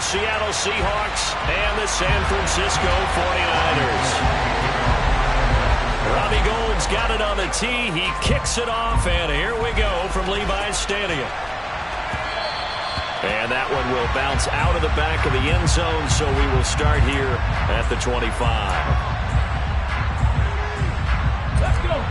the Seattle Seahawks and the San Francisco 49ers. Robbie Gould's got it on the tee. He kicks it off, and here we go from Levi's Stadium. And that one will bounce out of the back of the end zone, so we will start here at the 25. Let's go.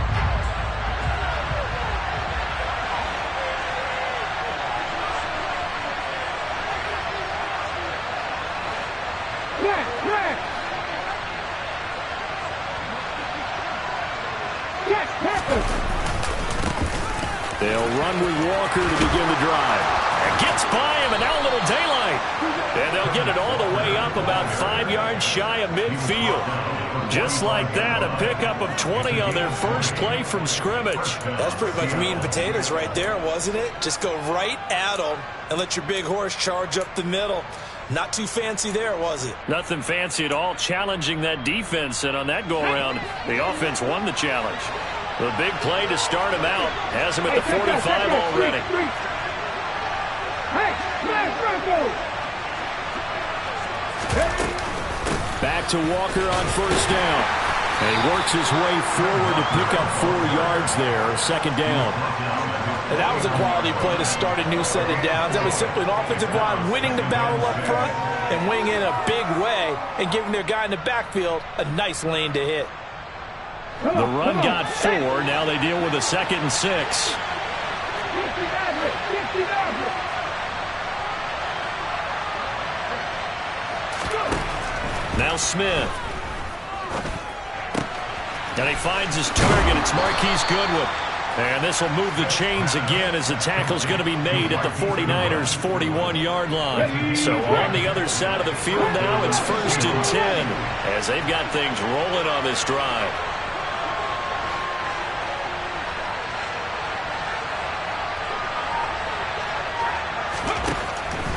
They'll run with Walker to begin the drive. It gets by him, and now a little daylight. And they'll get it all the way up about 5 yards shy of midfield. Just like that, a pickup of 20 on their first play from scrimmage. That's pretty much meat and potatoes right there, wasn't it? Just go right at them and let your big horse charge up the middle. Not too fancy there, was it? Nothing fancy at all, challenging that defense. And on that go-around, the offense won the challenge. The big play to start him out has him at the 45 already. Back to Walker on first down. And he works his way forward to pick up 4 yards there, second down. And that was a quality play to start a new set of downs. That was simply an offensive line winning the battle up front and winning in a big way and giving their guy in the backfield a nice lane to hit. The run got 4. Now they deal with a 2nd and 6. Now Smith. And he finds his target. It's Marquise Goodwin. And this will move the chains again as the tackle's going to be made at the 49ers' 41-yard line. So on the other side of the field now, it's 1st and 10 as they've got things rolling on this drive.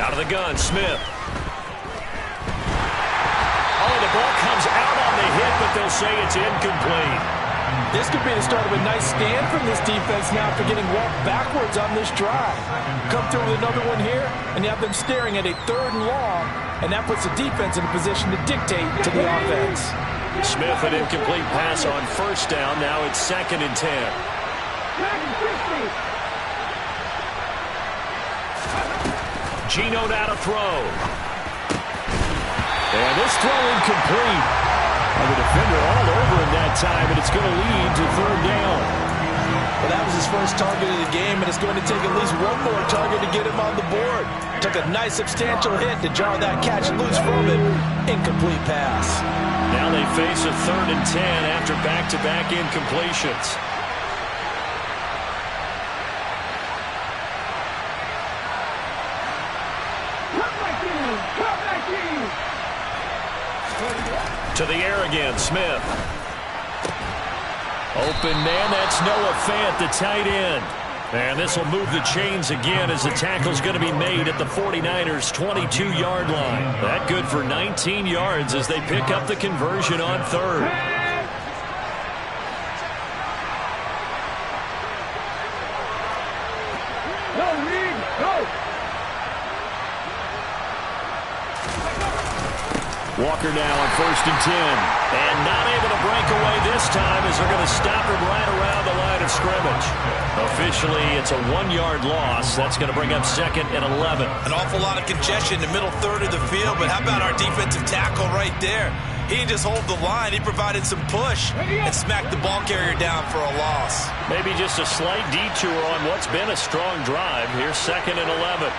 Out of the gun, Smith. Oh, the ball comes out on the hit, but they'll say it's incomplete. This could be the start of a nice stand from this defense now for getting walked backwards on this drive. Come through with another one here, and you have them staring at a 3rd and long, and that puts the defense in a position to dictate to the offense. Smith, an incomplete pass on first down. Now it's 2nd and 10. Geno now to throw. And this throw incomplete. And the defender all over him that time, and it's going to lead to 3rd down. Well, that was his first target of the game, and it's going to take at least one more target to get him on the board. Took a nice substantial hit to jar that catch loose from him. Incomplete pass. Now they face a 3rd and 10 after back-to-back incompletions. To the air again, Smith. Open man, that's Noah Fant, the tight end. And this will move the chains again as the tackle's going to be made at the 49ers' 22-yard line. That good for 19 yards as they pick up the conversion on 3rd. Walker now on 1st and 10. And not able to break away this time as they're going to stop him right around the line of scrimmage. Officially, it's a 1-yard loss. That's going to bring up 2nd and 11. An awful lot of congestion in the middle 3rd of the field, but how about our defensive tackle right there? He didn't just hold the line. He provided some push and smacked the ball carrier down for a loss. Maybe just a slight detour on what's been a strong drive. Here's 2nd and 11.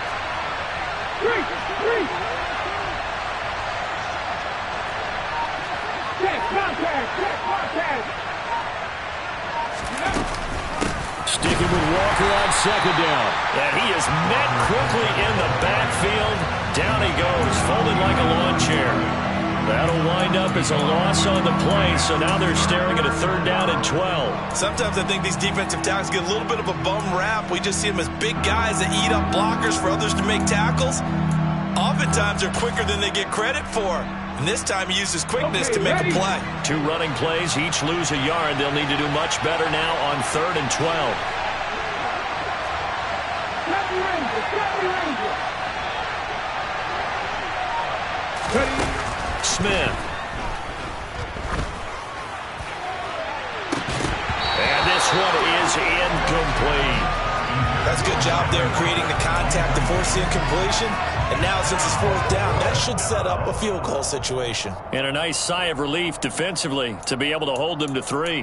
Sticking with Walker on 2nd down. And he is met quickly in the backfield. Down he goes, folded like a lawn chair. That'll wind up as a loss on the play, so now they're staring at a 3rd down and 12. Sometimes I think these defensive tackles get a little bit of a bum rap. We just see them as big guys that eat up blockers for others to make tackles. Oftentimes they're quicker than they get credit for. And this time he uses quickness to make a play. 2 running plays, each lose a yard. They'll need to do much better now on 3rd and 12. Smith. And this one is incomplete. That's a good job there creating the contact to force the incompletion. And now since it's fourth down, that should set up a field goal situation. And a nice sigh of relief defensively to be able to hold them to 3.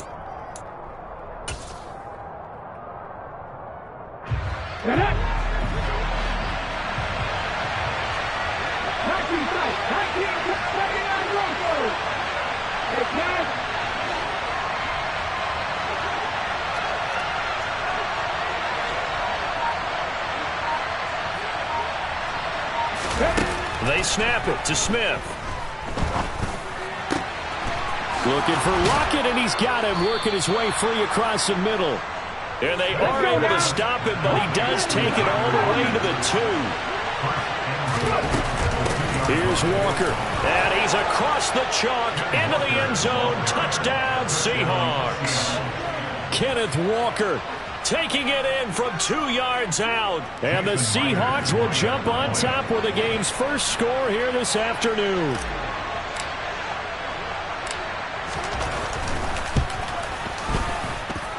They snap it to Smith. Looking for Lockett, and he's got him working his way free across the middle. And they are able to stop him, but he does take it all the way to the 2. Here's Walker, and he's across the chalk into the end zone. Touchdown, Seahawks. Kenneth Walker taking it in from 2 yards out. And the Seahawks will jump on top with the game's first score here this afternoon.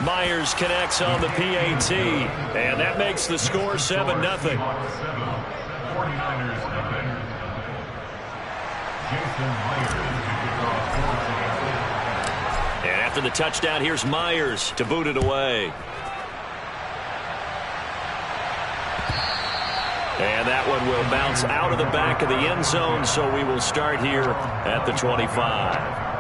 Myers connects on the PAT, and that makes the score 7-0. And after the touchdown, here's Myers to boot it away. And that one will bounce out of the back of the end zone, so we will start here at the 25.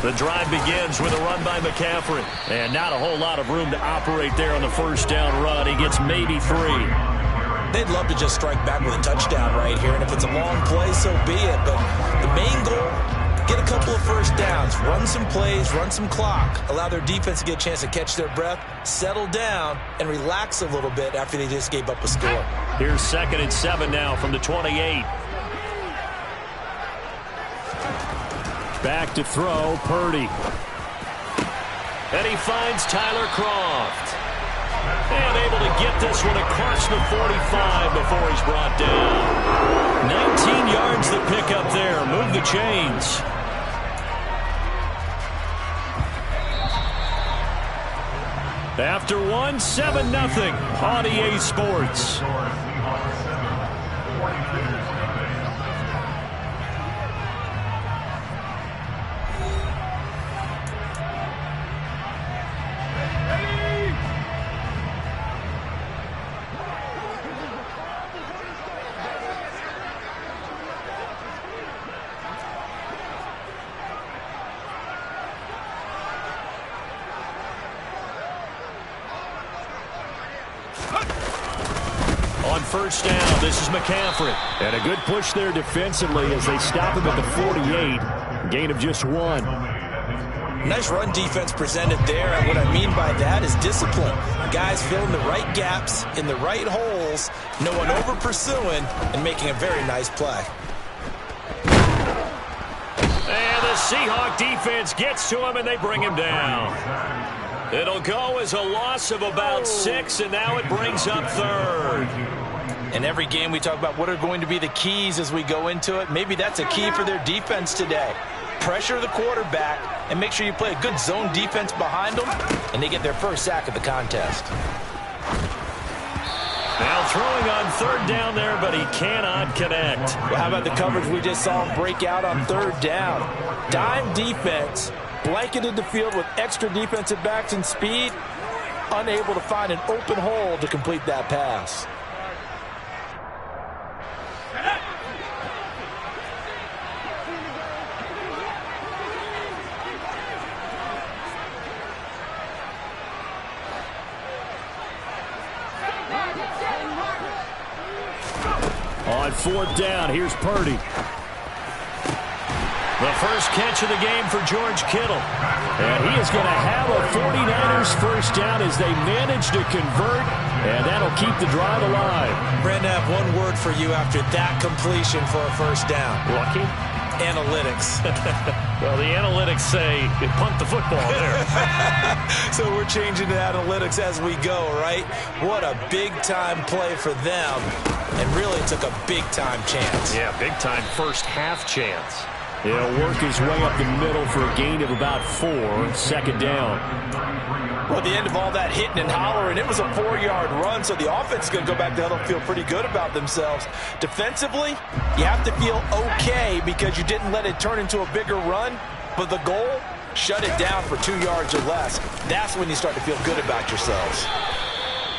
The drive begins with a run by McCaffrey. And not a whole lot of room to operate there on the first down run. He gets maybe 3. They'd love to just strike back with a touchdown right here. And if it's a long play, so be it. But the main goal, get a couple of first downs. Run some plays, run some clock. Allow their defense to get a chance to catch their breath, settle down, and relax a little bit after they just gave up a score. Here's 2nd and 7 now from the 28. Back to throw, Purdy. And he finds Tyler Kroft. And able to get this one across the 45 before he's brought down. 19 yards the pickup there. Move the chains. After one, 7-0 on EA Sports. On first down, this is McCaffrey. And a good push there defensively as they stop him at the 48. Gain of just 1. Nice run defense presented there, and what I mean by that is discipline. Guys filling the right gaps in the right holes, no one over pursuing, and making a very nice play. And the Seahawk defense gets to him, and they bring him down. It'll go as a loss of about 6, and now it brings up 3rd. In every game we talk about what are going to be the keys as we go into it. Maybe that's a key for their defense today. Pressure the quarterback and make sure you play a good zone defense behind them, and they get their first sack of the contest. Now throwing on 3rd down there, but he cannot connect. Well, how about the coverage we just saw him break out on 3rd down? Dime defense, blanketed the field with extra defensive backs and speed, unable to find an open hole to complete that pass. On 4th down, here's Purdy. The first catch of the game for George Kittle. And he is going to have a 49ers first down as they manage to convert, and that'll keep the drive alive. Brandon, I have one word for you after that completion for a first down. Lucky? Analytics. Well, the analytics say you punt the football there. So we're changing to analytics as we go, right? What a big-time play for them. And really took a big-time chance. Yeah, big-time first half chance. He'll work his way up the middle for a gain of about 4, second down. Well, at the end of all that hitting and hollering, it was a 4-yard run, so the offense is going to go back to hell and feel pretty good about themselves. Defensively, you have to feel okay because you didn't let it turn into a bigger run, but the goal, shut it down for 2 yards or less. That's when you start to feel good about yourselves.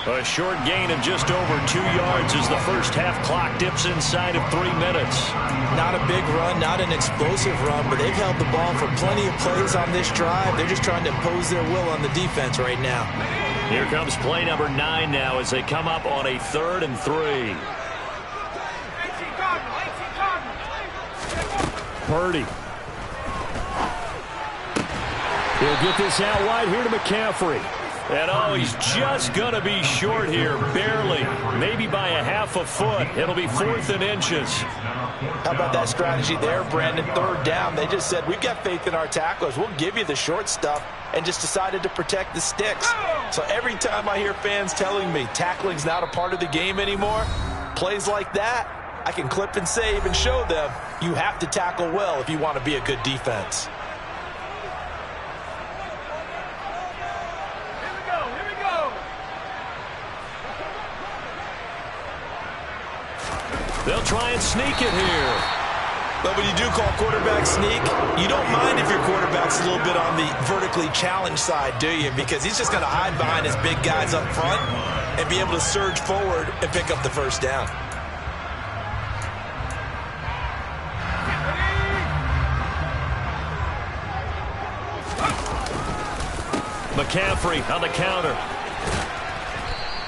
A short gain of just over 2 yards as the first half clock dips inside of 3 minutes. Not a big run, not an explosive run, but they've held the ball for plenty of plays on this drive. They're just trying to impose their will on the defense right now. Here comes play number 9 now as they come up on a 3rd and 3. Purdy. He'll get this out wide here to McCaffrey. And, oh, he's just going to be short here, barely, maybe by a half a foot. It'll be 4th and inches. How about that strategy there, Brandon? 3rd down. They just said, we've got faith in our tacklers. We'll give you the short stuff, and just decided to protect the sticks. So every time I hear fans telling me tackling's not a part of the game anymore, plays like that, I can clip and save and show them you have to tackle well if you want to be a good defense. They'll try and sneak it here. But when you do call quarterback sneak, you don't mind if your quarterback's a little bit on the vertically challenged side, do you? Because he's just going to hide behind his big guys up front and be able to surge forward and pick up the first down. McCaffrey on the counter.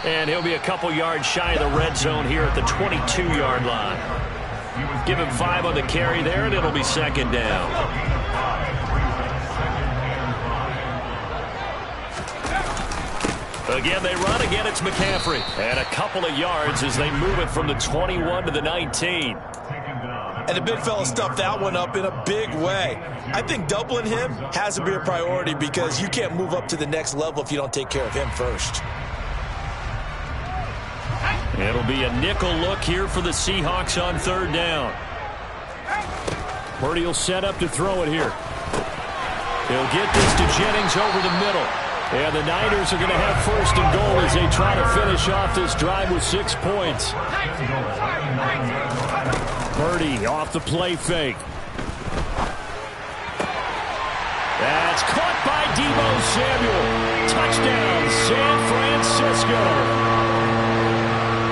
And he'll be a couple yards shy of the red zone here at the 22-yard line. Give him 5 on the carry there, and it'll be 2nd down. Again, they run. Again, it's McCaffrey. And a couple of yards as they move it from the 21 to the 19. And the big fella stuffed that one up in a big way. I think doubling him has to be a priority because you can't move up to the next level if you don't take care of him first. It'll be a nickel look here for the Seahawks on 3rd down. Purdy will set up to throw it here. He'll get this to Jennings over the middle. And the Niners are going to have 1st and goal as they try to finish off this drive with 6 points. Purdy off the play fake. That's caught by Deebo Samuel. Touchdown, San Francisco.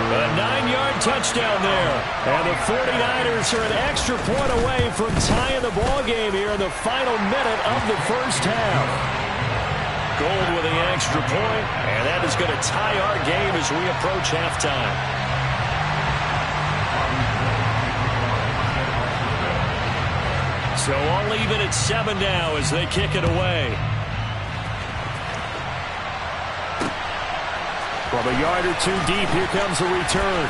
A 9-yard touchdown there. And the 49ers are an extra point away from tying the ball game here in the final minute of the first half. Gold with the extra point, and that is going to tie our game as we approach halftime. So all even at 7 now as they kick it away. From a yard or 2 deep, here comes the return.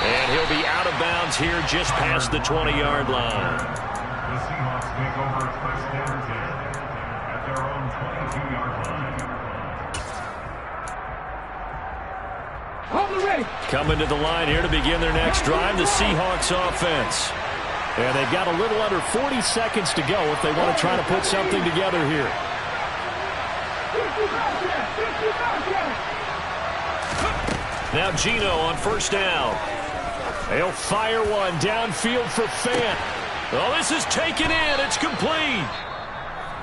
And he'll be out of bounds here just past the 20-yard line. The Seahawks take over first down at their own 22-yard line. Hold the ready. Coming to the line here to begin their next drive, the Seahawks offense. And they've got a little under 40 seconds to go if they want to try to put something together here. Now Geno on 1st down. They'll fire one downfield for Fant. Oh, this is taken in. It's complete.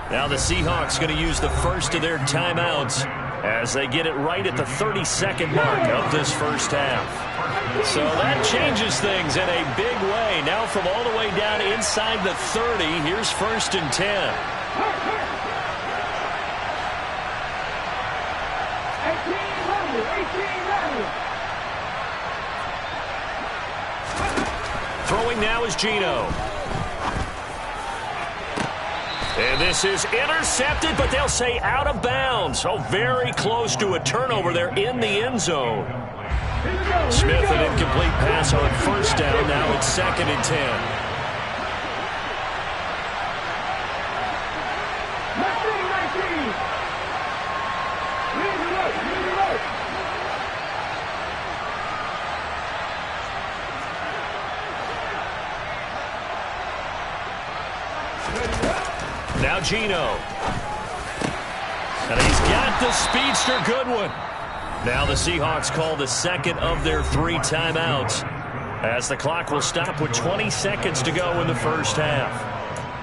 Now the Seahawks going to use the first of their timeouts as they get it right at the 32nd mark of this first half. So that changes things in a big way. Now from all the way down inside the 30, here's 1st and 10. Throwing now is Geno. And this is intercepted, but they'll say out of bounds. So very close to a turnover there in the end zone. Smith, an incomplete pass on first down. Now it's 2nd and 10. Now Geno. And he's got the speedster Goodwin. Now the Seahawks call the second of their 3 timeouts, as the clock will stop with 20 seconds to go in the first half.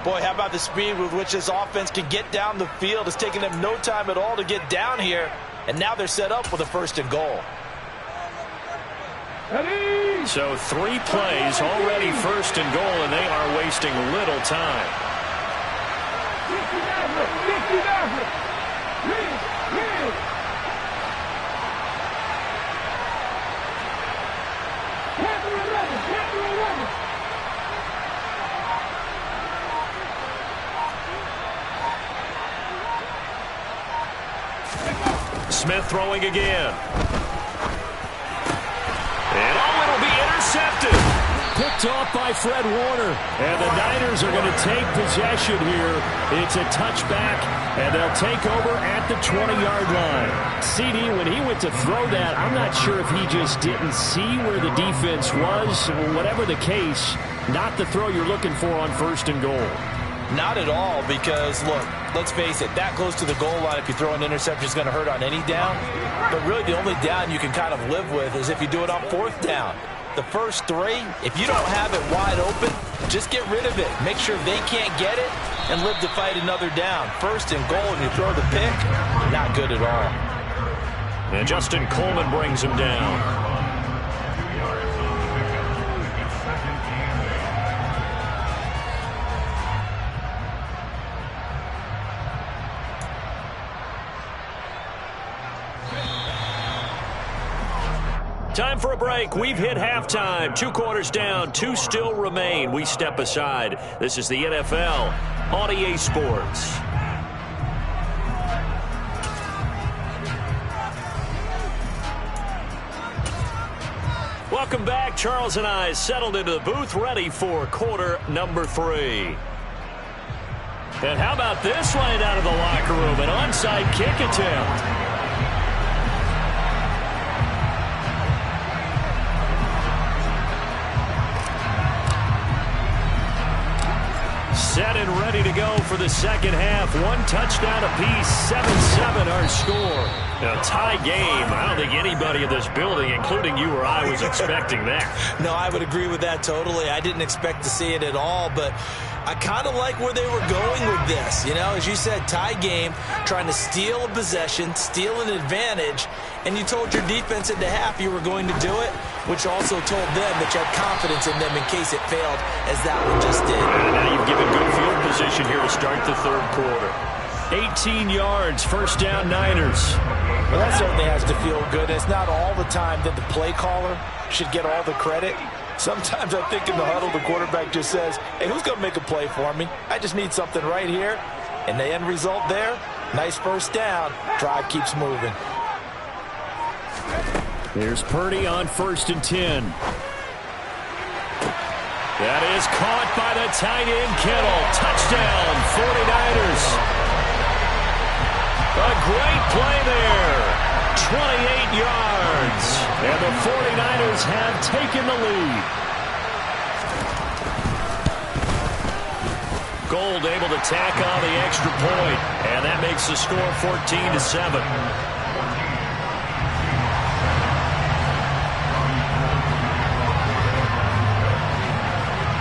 Boy, how about the speed with which this offense can get down the field? It's taking them no time at all to get down here, and now they're set up with a 1st and goal. So 3 plays already 1st and goal, and they are wasting little time. Smith throwing again. And it'll be intercepted. Picked off by Fred Warner. And the Niners are going to take possession here. It's a touchback, and they'll take over at the 20-yard line. CD, when he went to throw that, I'm not sure if he just didn't see where the defense was. Whatever the case, not the throw you're looking for on 1st and goal. Not at all, because, look, let's face it, that close to the goal line, if you throw an interception, is going to hurt on any down. But really, the only down you can kind of live with is if you do it on 4th down. The first 3, if you don't have it wide open, just get rid of it. Make sure they can't get it and live to fight another down. 1st and goal, and you throw the pick, not good at all. And Justin Coleman brings him down. Time for a break. We've hit halftime. 2 quarters down. 2 still remain. We step aside. This is the NFL on EA Sports. Welcome back. Charles and I settled into the booth, ready for quarter number 3. And how about this right out of the locker room? An onside kick attempt. Set and ready to go for the second half. 1 touchdown apiece, 7-7 our score. Now, tie game. I don't think anybody in this building, including you or I, was expecting that. No, I would agree with that totally. I didn't expect to see it at all, but I kind of like where they were going with this. You know, as you said, tie game, trying to steal a possession, steal an advantage, and you told your defense at the half you were going to do it, which also told them that you had confidence in them in case it failed, as that one just did. And now you've given good field position here to start the 3rd quarter. 18 yards, 1st down Niners. Well, that certainly has to feel good. It's not all the time that the play caller should get all the credit. Sometimes I think in the huddle, the quarterback just says, hey, who's going to make a play for me? I just need something right here. And the end result there, nice 1st down. Drive keeps moving. Here's Purdy on 1st and 10. That is caught by the tight end, Kittle. Touchdown, 49ers. A great play there. 28 yards. And the 49ers have taken the lead. Gold able to tack on the extra point. And that makes the score 14-7.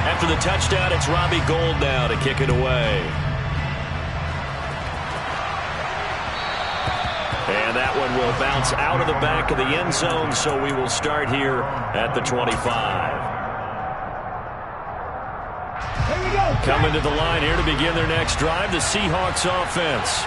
After the touchdown, it's Robbie Gould now to kick it away. And that one will bounce out of the back of the end zone, so we will start here at the 25. Coming to the line here to begin their next drive, the Seahawks offense.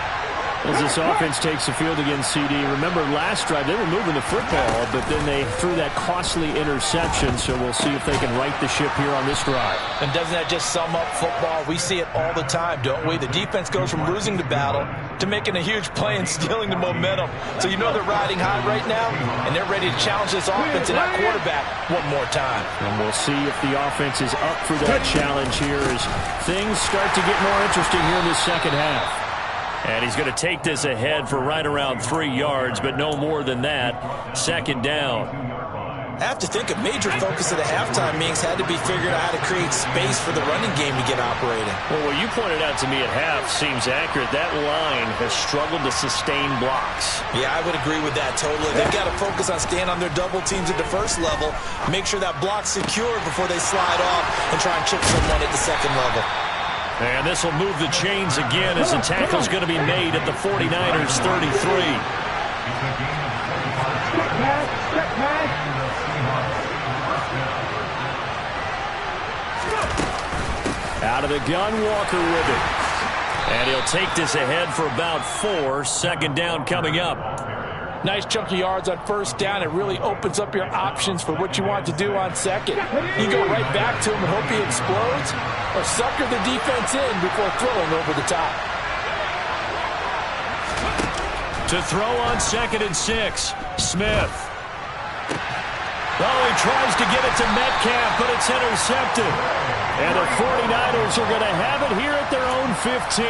As this offense takes the field against CD. Remember, last drive, they were moving the football, but then they threw that costly interception, so we'll see if they can right the ship here on this drive. And doesn't that just sum up football? We see it all the time, don't we? The defense goes from losing the battle to making a huge play and stealing the momentum. So you know they're riding high right now, and they're ready to challenge this offense and that quarterback one more time. And we'll see if the offense is up for that challenge here as things start to get more interesting here in the second half. And he's going to take this ahead for right around 3 yards, but no more than that. Second down. I have to think a major focus of the halftime meetings had to be figuring out how to create space for the running game to get operating. Well, what you pointed out to me at half seems accurate. That line has struggled to sustain blocks. Yeah, I would agree with that totally. They've got to focus on staying on their double teams at the first level, make sure that block's secured before they slide off and try and chip someone at the second level. And this will move the chains again as the tackle's going to be made at the 49ers 33. Out of the gun, Walker with it. And he'll take this ahead for about 4. Second down coming up. Nice chunk of yards on first down. It really opens up your options for what you want to do on second. You go right back to him and hope he explodes, or sucker the defense in before throwing over the top. To throw on 2nd and 6, Smith. Oh, he tries to get it to Metcalf, but it's intercepted. And the 49ers are going to have it here at their own 15.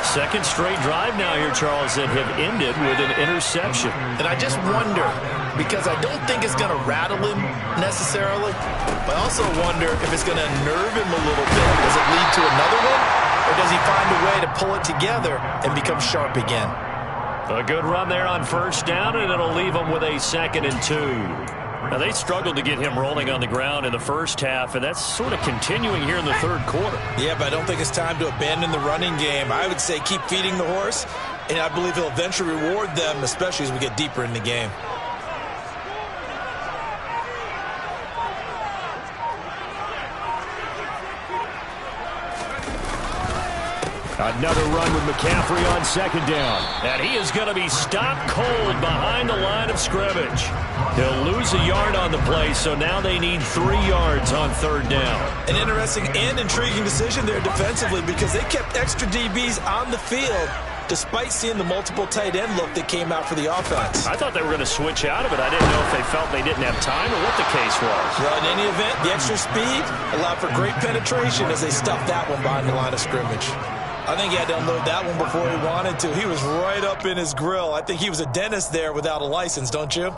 Second straight drive now here, Charles, that have ended with an interception. And I just wonder, because I don't think it's going to rattle him necessarily, but I also wonder if it's going to nerve him a little bit. Does it lead to another one, or does he find a way to pull it together and become sharp again? A good run there on first down, and it'll leave him with a 2nd and 2. Now, they struggled to get him rolling on the ground in the first half, and that's sort of continuing here in the third quarter. Yeah, but I don't think it's time to abandon the running game. I would say keep feeding the horse, and I believe he'll eventually reward them, especially as we get deeper in the game. Another run with McCaffrey on second down. And he is going to be stopped cold behind the line of scrimmage. He'll lose a yard on the play, so now they need 3 yards on third down. An interesting and intriguing decision there defensively, because they kept extra DBs on the field despite seeing the multiple tight end look that came out for the offense. I thought they were going to switch out of it. I didn't know if they felt they didn't have time or what the case was. Well, in any event, the extra speed allowed for great penetration as they stuffed that one behind the line of scrimmage. I think he had to unload that one before he wanted to. He was right up in his grill. I think he was a dentist there without a license, don't you?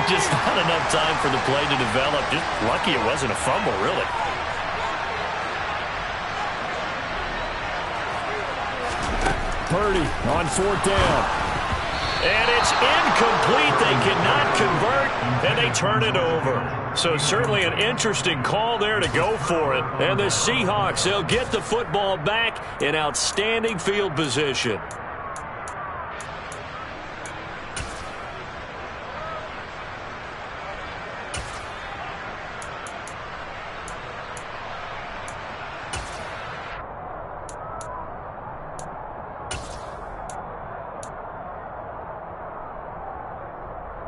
Just not enough time for the play to develop. Just lucky it wasn't a fumble, really. Purdy on fourth down. And it's incomplete. They cannot convert, and they turn it over. So certainly an interesting call there to go for it. And the Seahawks, they'll get the football back in outstanding field position.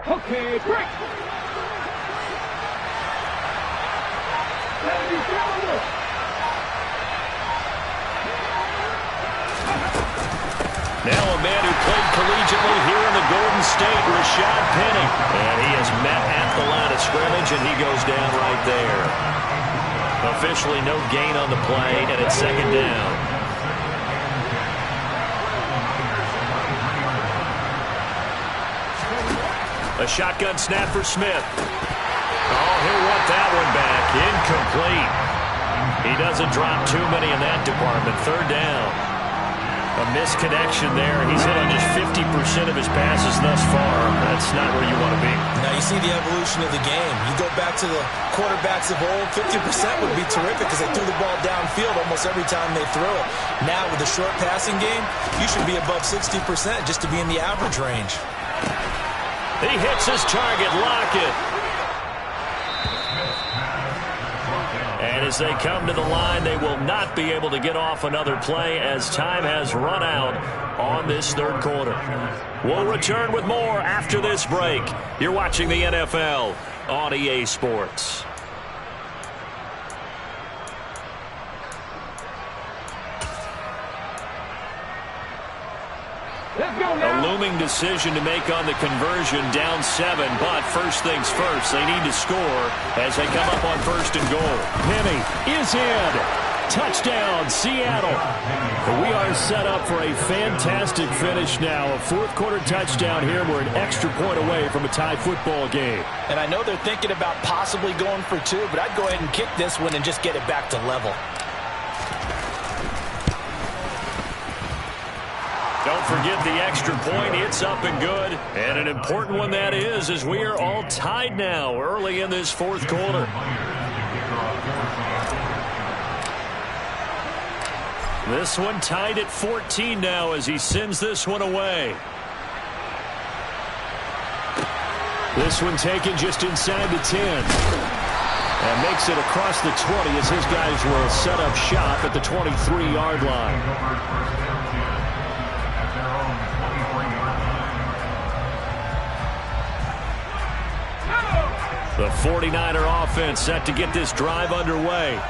Okay, break. Now a man who played collegiately here in the Golden State, Rashad Penny. And he is met at the line of scrimmage, and he goes down right there. Officially no gain on the play, and it's second down. A shotgun snap for Smith. Oh, he'll want that one back. Incomplete. He doesn't drop too many in that department. Third down. A misconnection there. He's hit on just 50% of his passes thus far. That's not where you want to be. Now you see the evolution of the game. You go back to the quarterbacks of old, 50% would be terrific because they threw the ball downfield almost every time they threw it. Now with the short passing game, you should be above 60% just to be in the average range. He hits his target, Lockett. And as they come to the line, they will not be able to get off another play as time has run out on this third quarter. We'll return with more after this break. You're watching the NFL on EA Sports. A looming decision to make on the conversion, down 7, but first things first, they need to score as they come up on first and goal. Penny is in. Touchdown, Seattle. We are set up for a fantastic finish now. A fourth quarter touchdown here. We're an extra point away from a tie football game. And I know they're thinking about possibly going for 2, but I'd go ahead and kick this one and just get it back to level. Don't forget the extra point. It's up and good. And an important one that is, as we are all tied now early in this fourth quarter. This one tied at 14 now as he sends this one away. This one taken just inside the 10. And makes it across the 20 as his guys will set up shop at the 23-yard line. The 49er offense set to get this drive underway.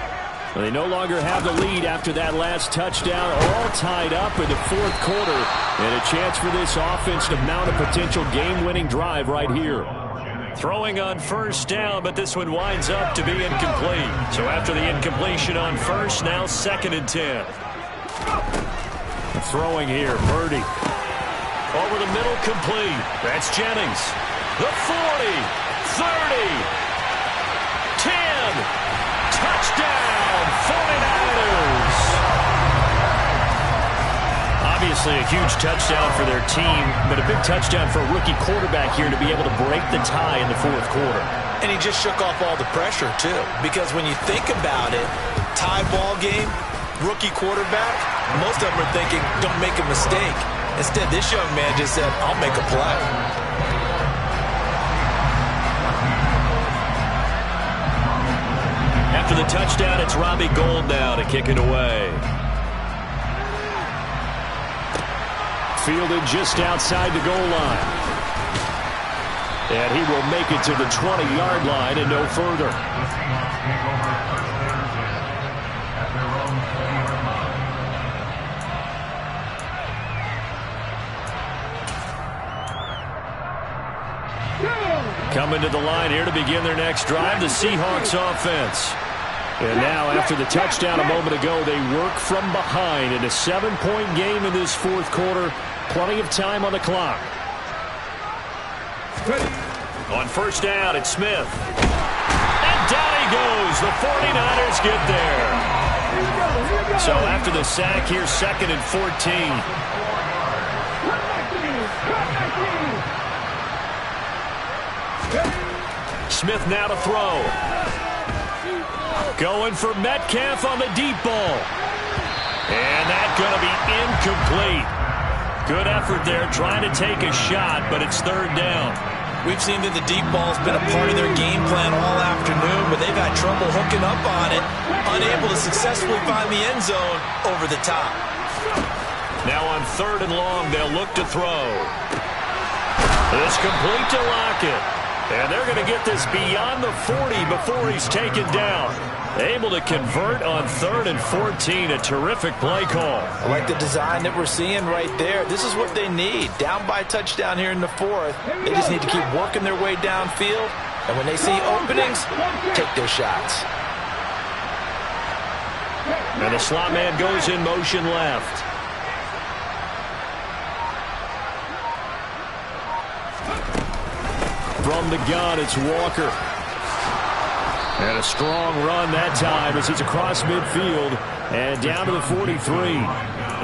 They no longer have the lead after that last touchdown. All tied up in the fourth quarter. And a chance for this offense to mount a potential game-winning drive right here. Throwing on first down, but this one winds up to be incomplete. So after the incompletion on first, now 2nd and 10. Throwing here, Purdy. Over the middle, complete. That's Jennings. The 40. 30, 10, touchdown, 49ers. Obviously a huge touchdown for their team, but a big touchdown for a rookie quarterback here to be able to break the tie in the fourth quarter. And he just shook off all the pressure, too, because when you think about it, tie ball game, rookie quarterback, most of them are thinking, don't make a mistake. Instead, this young man just said, I'll make a play. After the touchdown, it's Robbie Gould now to kick it away. Fielded just outside the goal line. And he will make it to the 20-yard line and no further. Coming to the line here to begin their next drive, the Seahawks offense. And now, after the touchdown a moment ago, they work from behind in a 7-point game in this fourth quarter. Plenty of time on the clock. On first down, it's Smith. And down he goes. The 49ers get there. So after the sack, here's 2nd and 14. Smith now to throw. Going for Metcalf on the deep ball. And that's going to be incomplete. Good effort there trying to take a shot, but it's 3rd down. We've seen that the deep ball's been a part of their game plan all afternoon, but they've had trouble hooking up on it, unable to successfully find the end zone over the top. Now on 3rd and long, they'll look to throw. It's complete to Lockett. And they're going to get this beyond the 40 before he's taken down. Able to convert on 3rd and 14. A terrific play call. I like the design that we're seeing right there. This is what they need. Down by a touchdown here in the 4th. They just need to keep working their way downfield. And when they see openings, take their shots. And the slot man goes in motion left. From the gun, it's Walker. And a strong run that time as it's across midfield and down to the 43.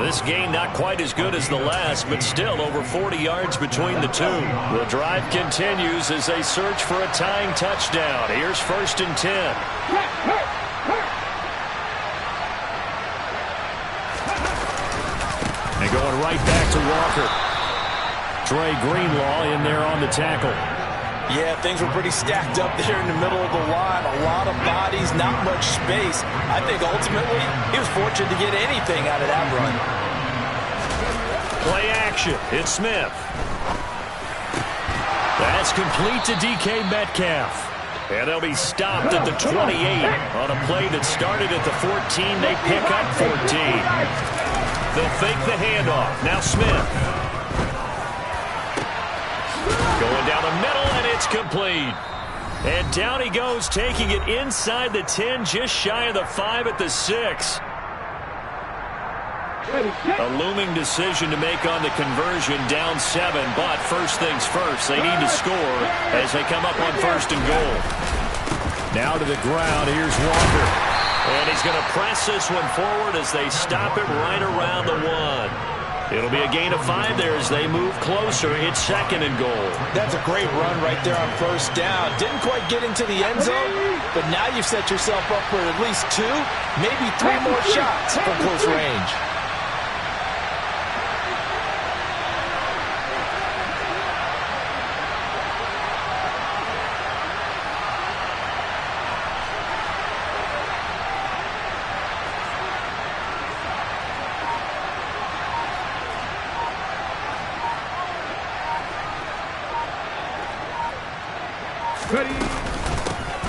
This game not quite as good as the last, but still over 40 yards between the two. The drive continues as they search for a tying touchdown. Here's 1st and 10. And going right back to Walker. Dre Greenlaw in there on the tackle. Yeah, things were pretty stacked up there in the middle of the line. A lot of bodies, not much space. I think ultimately he was fortunate to get anything out of that run. Play action. It's Smith. That's complete to DK Metcalf. And they'll be stopped at the 28 on a play that started at the 14. They pick up 14. They'll fake the handoff. Now Smith. Going down the middle, and it's complete. And down he goes, taking it inside the 10, just shy of the 5 at the 6. A looming decision to make on the conversion, down 7. But first things first, they need to score as they come up on 1st and goal. Now to the ground, here's Walker. And he's going to press this one forward as they stop it right around the 1. It'll be a gain of 5 there as they move closer. It's 2nd and goal. That's a great run right there on 1st down. Didn't quite get into the end zone, but now you've set yourself up for at least 2, maybe 3 more shots from close range.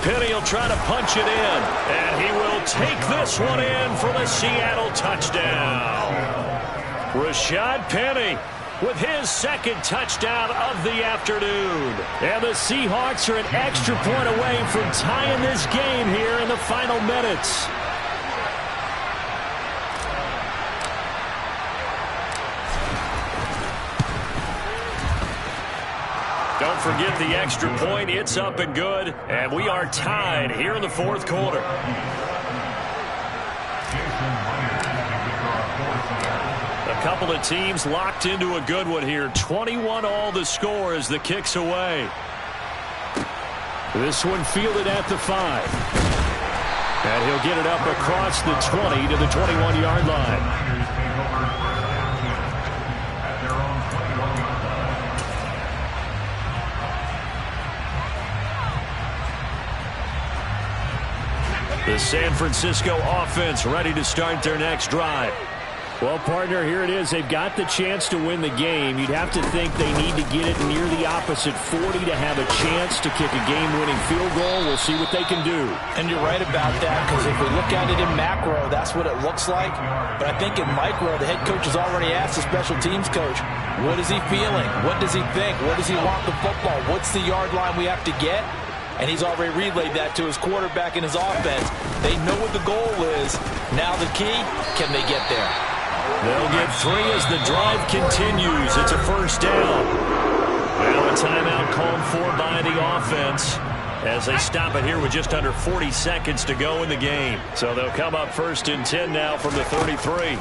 Penny will try to punch it in, and he will take this one in for the Seattle touchdown. Rashad Penny with his 2nd touchdown of the afternoon. And the Seahawks are an extra point away from tying this game here in the final minutes. Don't forget the extra point. It's up and good. And we are tied here in the 4th quarter. A couple of teams locked into a good one here. 21 all the score as the kick's away. This one fielded at the 5. And he'll get it up across the 20 to the 21-yard line. The San Francisco offense ready to start their next drive. Well, partner, here it is. They've got the chance to win the game. You'd have to think they need to get it near the opposite 40 to have a chance to kick a game-winning field goal. We'll see what they can do. And you're right about that, because if we look at it in macro, that's what it looks like. But I think in micro, the head coach has already asked the special teams coach, what is he feeling? What does he think? Where does he want the football? What's the yard line we have to get? And he's already relayed that to his quarterback and his offense. They know what the goal is. Now the key, can they get there? They'll get 3 as the drive continues. It's a 1st down. Now a timeout called for by the offense as they stop it here with just under 40 seconds to go in the game. So they'll come up 1st and 10 now from the 33.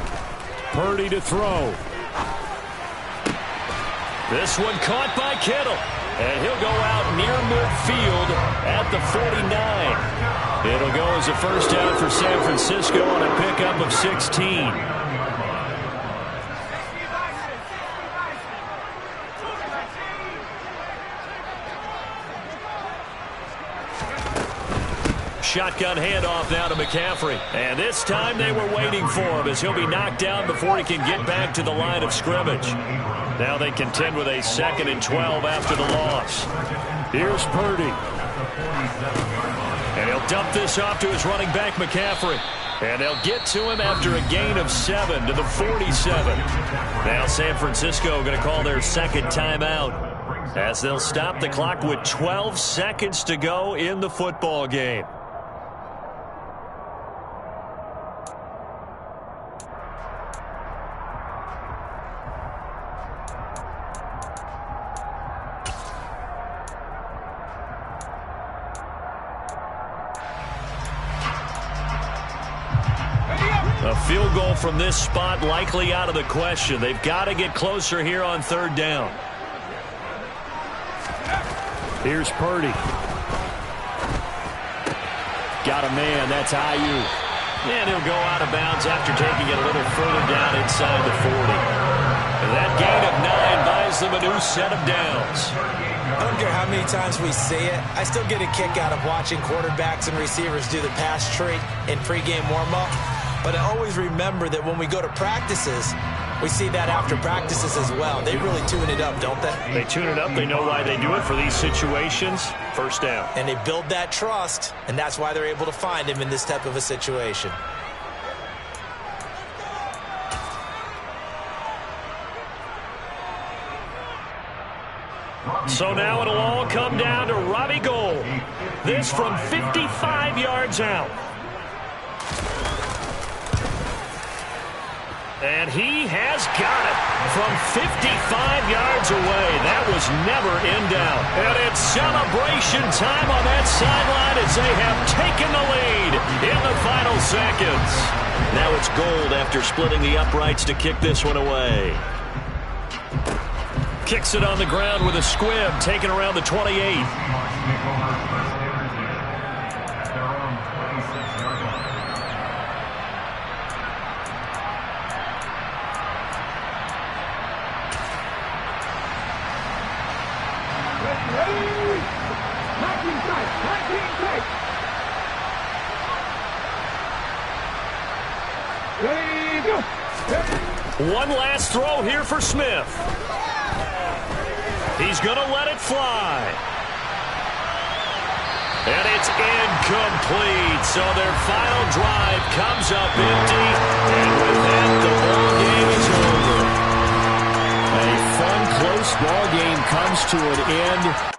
Purdy to throw. This one caught by Kittle. And he'll go out near midfield at the 49. It'll go as a 1st down for San Francisco on a pickup of 16. Shotgun handoff now to McCaffrey. And this time they were waiting for him as he'll be knocked down before he can get back to the line of scrimmage. Now they contend with a 2nd and 12 after the loss. Here's Purdy. And he'll dump this off to his running back, McCaffrey. And they'll get to him after a gain of 7 to the 47. Now San Francisco going to call their 2nd timeout as they'll stop the clock with 12 seconds to go in the football game. A field goal from this spot likely out of the question. They've got to get closer here on 3rd down. Here's Purdy. Got a man. That's Ayuk. And he'll go out of bounds after taking it a little further down inside the 40. And that gain of 9 by allows them a new set of downs. I don't care how many times we see it. I still get a kick out of watching quarterbacks and receivers do the pass tree in pregame warm-up. But I always remember that when we go to practices, we see that after practices as well. They really tune it up, don't they? They tune it up. They know why they do it for these situations. First down. And they build that trust, and that's why they're able to find him in this type of a situation. So now it'll all come down to Robbie Gould. This from 55 yards out. And he has got it from 55 yards away. That was never in doubt. And it's celebration time on that sideline as they have taken the lead in the final seconds. Now it's Gould after splitting the uprights to kick this one away. Kicks it on the ground with a squib, taken around the 28. One last throw here for Smith. He's going to let it fly. And it's incomplete. So their final drive comes up empty. And with that, the ball game is over. A fun, close ball game comes to an end.